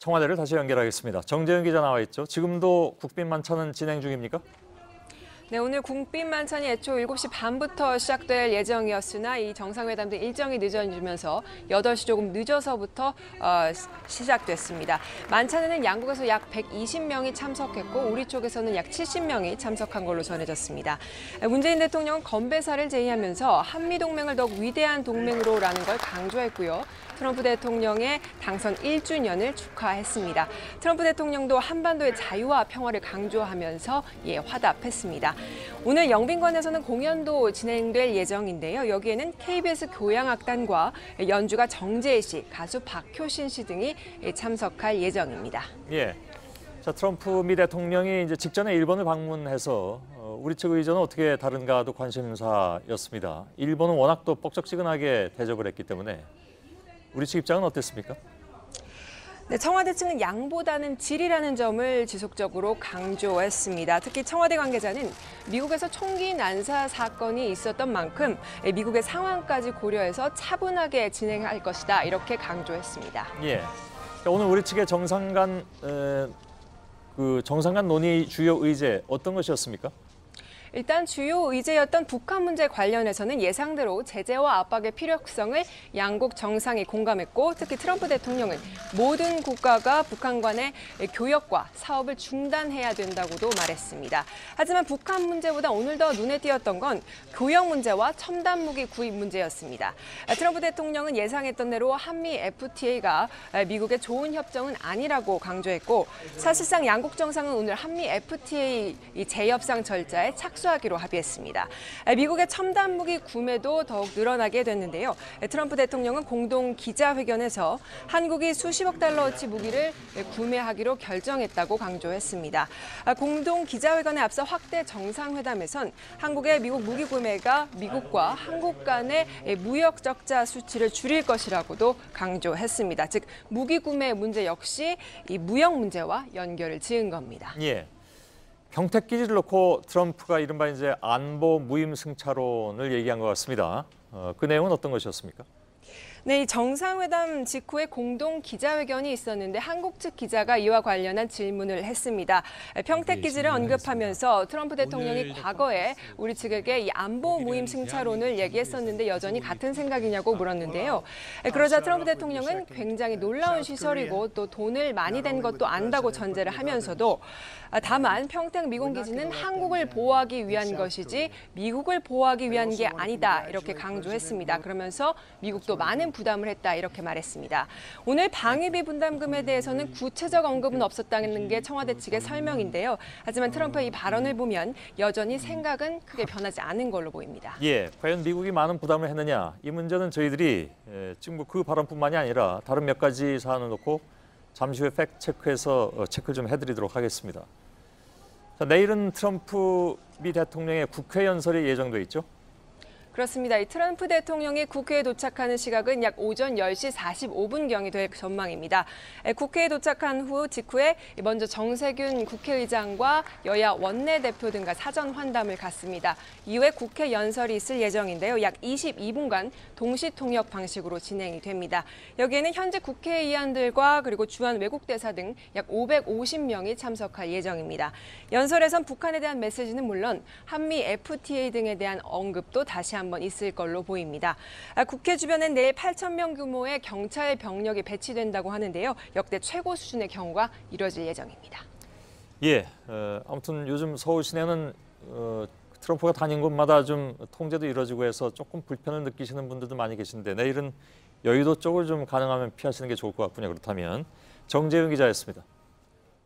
청와대를 다시 연결하겠습니다. 정재윤 기자 나와 있죠. 지금도 국빈 만찬은 진행 중입니까? 네, 오늘 국빈 만찬이 애초 7시 반부터 시작될 예정이었으나 이 정상회담 등 일정이 늦어지면서 8시 조금 늦어서부터 시작됐습니다. 만찬에는 양국에서 약 120명이 참석했고 우리 쪽에서는 약 70명이 참석한 걸로 전해졌습니다. 문재인 대통령은 건배사를 제의하면서 한미동맹을 더욱 위대한 동맹으로라는 걸 강조했고요. 트럼프 대통령의 당선 1주년을 축하했습니다. 트럼프 대통령도 한반도의 자유와 평화를 강조하면서 화답했습니다. 오늘 영빈관에서는 공연도 진행될 예정인데요. 여기에는 KBS 교향악단과 연주가 정재희 씨, 가수 박효신 씨 등이 참석할 예정입니다. 예. 자, 트럼프 미 대통령이 이제 직전에 일본을 방문해서 우리 측 의전은 어떻게 다른가도 관심사였습니다. 일본은 워낙 또 뻑적지근하게 대접을 했기 때문에 우리 측 입장은 어땠습니까? 네, 청와대 측은 양보다는 질이라는 점을 지속적으로 강조했습니다. 특히 청와대 관계자는 미국에서 총기 난사 사건이 있었던 만큼 미국의 상황까지 고려해서 차분하게 진행할 것이다 이렇게 강조했습니다. 예. 오늘 우리 측의 정상 간 논의 주요 의제 어떤 것이었습니까? 일단 주요 의제였던 북한 문제 관련해서는 예상대로 제재와 압박의 필요성을 양국 정상이 공감했고 특히 트럼프 대통령은 모든 국가가 북한 간의 교역과 사업을 중단해야 된다고도 말했습니다. 하지만 북한 문제보다 오늘 더 눈에 띄었던 건 교역 문제와 첨단 무기 구입 문제였습니다. 트럼프 대통령은 예상했던 대로 한미 FTA가 미국의 좋은 협정은 아니라고 강조했고 사실상 양국 정상은 오늘 한미 FTA 재협상 절차에 착수하기로 합의했습니다. 미국의 첨단 무기 구매도 더욱 늘어나게 됐는데요. 트럼프 대통령은 공동 기자회견에서 한국이 수십억 달러어치 무기를 구매하기로 결정했다고 강조했습니다. 공동 기자회견에 앞서 확대 정상회담에선 한국의 미국 무기 구매가 미국과 한국 간의 무역 적자 수치를 줄일 것이라고도 강조했습니다. 즉 무기 구매 문제 역시 이 무역 문제와 연결을 지은 겁니다. 예. 평택 기지를 놓고 트럼프가 이른바 이제 안보 무임 승차론을 얘기한 것 같습니다. 그 내용은 어떤 것이었습니까? 네, 이 정상회담 직후에 공동 기자회견이 있었는데 한국 측 기자가 이와 관련한 질문을 했습니다. 평택 기지를 언급하면서 트럼프 대통령이 과거에 우리 측에게 이 안보 무임 승차론을 얘기했었는데 여전히 같은 생각이냐고 물었는데요. 그러자 트럼프 대통령은 굉장히 놀라운 시설이고 또 돈을 많이 댄 것도 안다고 전제를 하면서도 다만 평택 미군 기지는 한국을 보호하기 위한 것이지 미국을 보호하기 위한 게 아니다 이렇게 강조했습니다. 그러면서 미국도 많은 부담을 했다 이렇게 말했습니다. 오늘 방위비 분담금에 대해서는 구체적 언급은 없었다는 게 청와대 측의 설명인데요. 하지만 트럼프의 이 발언을 보면 여전히 생각은 크게 변하지 않은 걸로 보입니다. 예, 과연 미국이 많은 부담을 했느냐 이 문제는 저희들이 지금 그 발언뿐만이 아니라 다른 몇 가지 사안을 놓고 잠시 후에 팩트 체크해서 체크를 좀 해드리도록 하겠습니다. 자, 내일은 트럼프 미 대통령의 국회 연설이 예정돼 있죠? 그렇습니다. 이 트럼프 대통령이 국회에 도착하는 시각은 약 오전 10시 45분경이 될 전망입니다. 국회에 도착한 후 직후에 먼저 정세균 국회의장과 여야 원내대표 등과 사전 환담을 갖습니다. 이후에 국회 연설이 있을 예정인데요. 약 22분간 동시통역 방식으로 진행이 됩니다. 여기에는 현재 국회의원들과 그리고 주한 외국대사 등 약 550명이 참석할 예정입니다. 연설에선 북한에 대한 메시지는 물론 한미 FTA 등에 대한 언급도 다시 한번 있을 걸로 보입니다. 국회 주변엔 내일 8,000명 규모의 경찰 병력이 배치된다고 하는데요. 역대 최고 수준의 경호가 이뤄질 예정입니다. 예, 아무튼 요즘 서울 시내는 트럼프가 다닌 곳마다 좀 통제도 이루어지고 해서 조금 불편을 느끼시는 분들도 많이 계신데 내일은 여의도 쪽을 좀 가능하면 피하시는 게 좋을 것 같군요. 그렇다면 정재윤 기자였습니다.